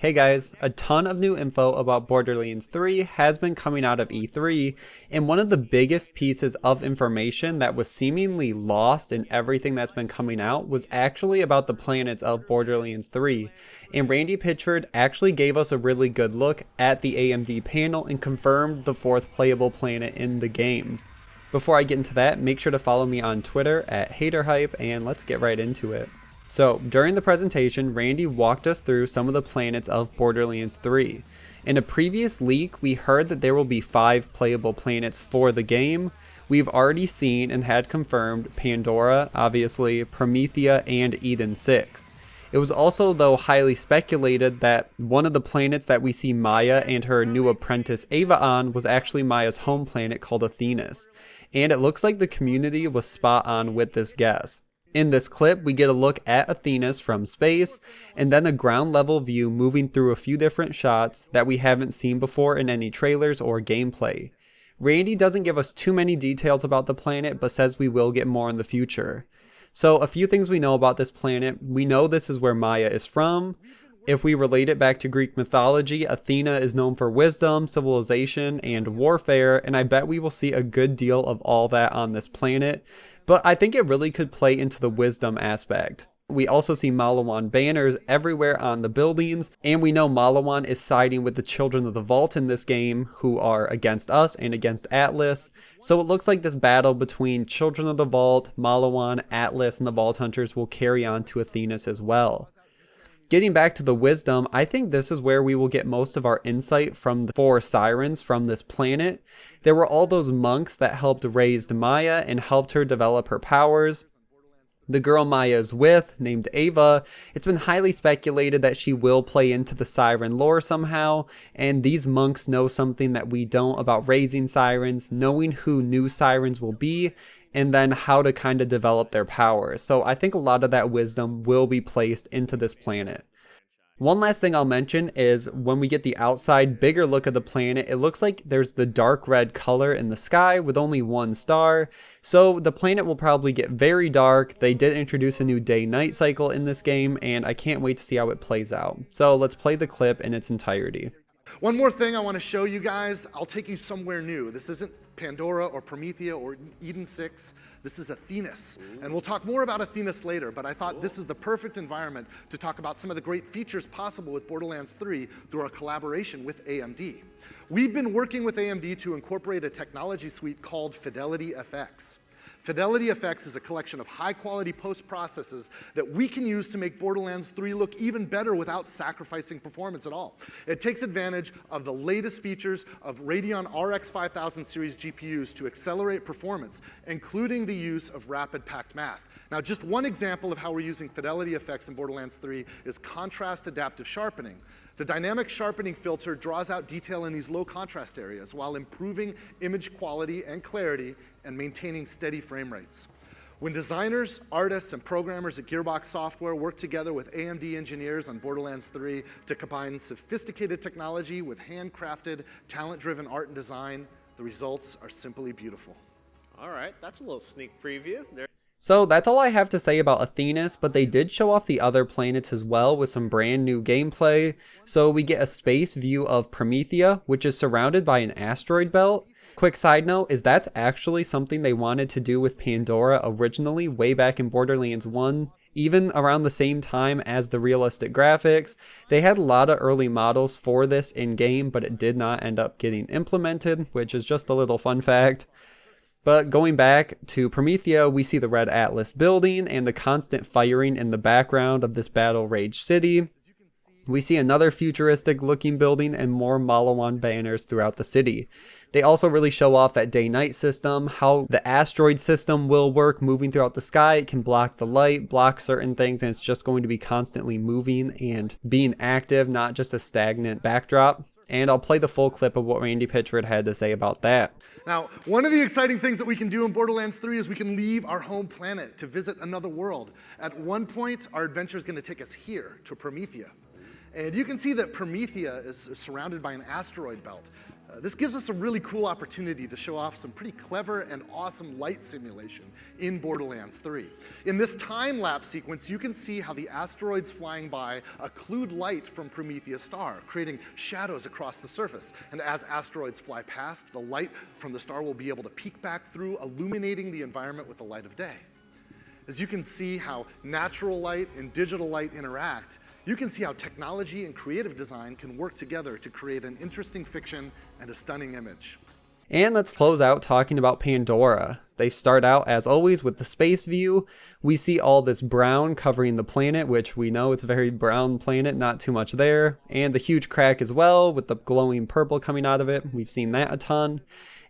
Hey guys, a ton of new info about Borderlands 3 has been coming out of E3, and one of the biggest pieces of information that was seemingly lost in everything that's been coming out was actually about the planets of Borderlands 3, and Randy Pitchford actually gave us a really good look at the AMD panel and confirmed the fourth playable planet in the game. Before I get into that, make sure to follow me on Twitter at HayderHype, and let's get right into it. So, during the presentation, Randy walked us through some of the planets of Borderlands 3. In a previous leak, we heard that there will be 5 playable planets for the game. We've already seen and had confirmed Pandora, obviously, Promethea, and Eden 6. It was also, though, highly speculated that one of the planets that we see Maya and her new apprentice Ava on was actually Maya's home planet called Athenas. And it looks like the community was spot on with this guess. In this clip, we get a look at Athenas from space, and then a ground level view moving through a few different shots that we haven't seen before in any trailers or gameplay. Randy doesn't give us too many details about the planet, but says we will get more in the future. So a few things we know about this planet. We know this is where Maya is from. If we relate it back to Greek mythology, Athena is known for wisdom, civilization, and warfare, and I bet we will see a good deal of all that on this planet, but I think it really could play into the wisdom aspect. We also see Malawan banners everywhere on the buildings, and we know Malawan is siding with the Children of the Vault in this game, who are against us and against Atlas, so it looks like this battle between Children of the Vault, Malawan, Atlas, and the Vault Hunters will carry on to Athenas as well. Getting back to the wisdom, I think this is where we will get most of our insight from the 4 sirens from this planet. There were all those monks that helped raise Maya and helped her develop her powers. The girl Maya is with, named Ava, it's been highly speculated that she will play into the siren lore somehow, and these monks know something that we don't about raising sirens, knowing who new sirens will be, and then how to kind of develop their powers. So I think a lot of that wisdom will be placed into this planet. One last thing I'll mention is when we get the outside bigger look of the planet, it looks like there's the dark red color in the sky with only 1 star. So the planet will probably get very dark. They did introduce a new day-night cycle in this game, and I can't wait to see how it plays out. So let's play the clip in its entirety. One more thing I want to show you guys. I'll take you somewhere new. This isn't Pandora or Promethea or Eden 6. This is Athenas. And we'll talk more about Athenas later, but I thought this is the perfect environment to talk about some of the great features possible with Borderlands 3 through our collaboration with AMD. We've been working with AMD to incorporate a technology suite called FidelityFX. FidelityFX is a collection of high-quality post-processes that we can use to make Borderlands 3 look even better without sacrificing performance at all. It takes advantage of the latest features of Radeon RX 5000 series GPUs to accelerate performance, including the use of rapid packed math. Now, just one example of how we're using FidelityFX in Borderlands 3 is contrast adaptive sharpening. The dynamic sharpening filter draws out detail in these low contrast areas while improving image quality and clarity and maintaining steady frame rates. When designers, artists, and programmers at Gearbox Software work together with AMD engineers on Borderlands 3 to combine sophisticated technology with handcrafted, talent-driven art and design, the results are simply beautiful. All right, that's a little sneak preview. So that's all I have to say about Athenas, but they did show off the other planets as well with some brand new gameplay. So we get a space view of Promethea, which is surrounded by an asteroid belt. Quick side note is that's actually something they wanted to do with Pandora originally way back in Borderlands 1. Even around the same time as the realistic graphics, they had a lot of early models for this in-game, but it did not end up getting implemented, which is just a little fun fact. But going back to Promethea, we see the Red Atlas building and the constant firing in the background of this battle-raged city. We see another futuristic looking building and more Malawan banners throughout the city. They also really show off that day-night system, how the asteroid system will work moving throughout the sky. It can block the light, block certain things, and it's just going to be constantly moving and being active, not just a stagnant backdrop. And I'll play the full clip of what Randy Pitchford had to say about that. Now, one of the exciting things that we can do in Borderlands 3 is we can leave our home planet to visit another world. At one point, our adventure is going to take us here to Promethea. And you can see that Promethea is surrounded by an asteroid belt. This gives us a really cool opportunity to show off some pretty clever and awesome light simulation in Borderlands 3. In this time-lapse sequence, you can see how the asteroids flying by occlude light from Promethea's star, creating shadows across the surface. And as asteroids fly past, the light from the star will be able to peek back through, illuminating the environment with the light of day. As you can see how natural light and digital light interact, you can see how technology and creative design can work together to create an interesting fiction and a stunning image. And let's close out talking about Pandora. They start out, as always, with the space view. We see all this brown covering the planet, which we know it's a very brown planet, not too much there. And the huge crack as well, with the glowing purple coming out of it. We've seen that a ton.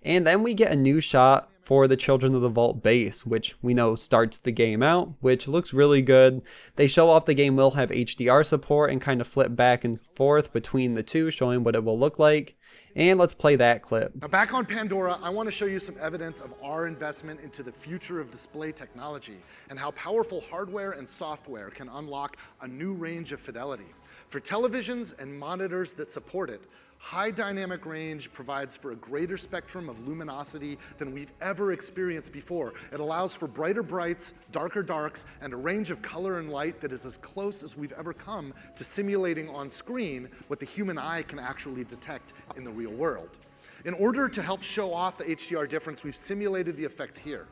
And then we get a new shot for the Children of the Vault base, which we know starts the game out, which looks really good. They show off the game will have HDR support and kind of flip back and forth between the two, showing what it will look like. And let's play that clip. Now back on Pandora, I want to show you some evidence of our investment into the future of display technology and how powerful hardware and software can unlock a new range of fidelity. For televisions and monitors that support it, high dynamic range provides for a greater spectrum of luminosity than we've ever experienced before. It allows for brighter brights, darker darks, and a range of color and light that is as close as we've ever come to simulating on screen what the human eye can actually detect in the real world. In order to help show off the HDR difference, we've simulated the effect here.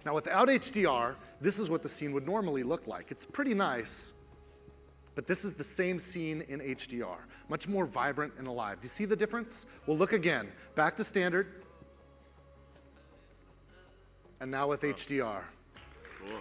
Now without HDR, this is what the scene would normally look like. It's pretty nice, but this is the same scene in HDR, much more vibrant and alive. Do you see the difference? Well, look again, back to standard, and now with HDR. Cool.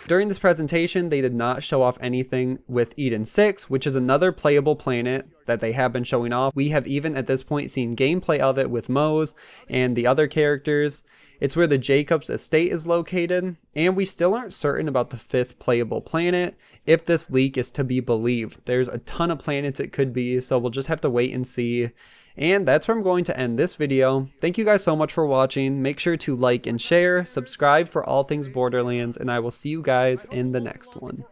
During this presentation, they did not show off anything with Eden 6, which is another playable planet that they have been showing off. We have even at this point seen gameplay of it with Mose and the other characters. It's where the Jacobs estate is located, and we still aren't certain about the 5th playable planet, if this leak is to be believed. There's a ton of planets it could be, so we'll just have to wait and see. And that's where I'm going to end this video. Thank you guys so much for watching. Make sure to like and share, subscribe for all things Borderlands, and I will see you guys in the next one.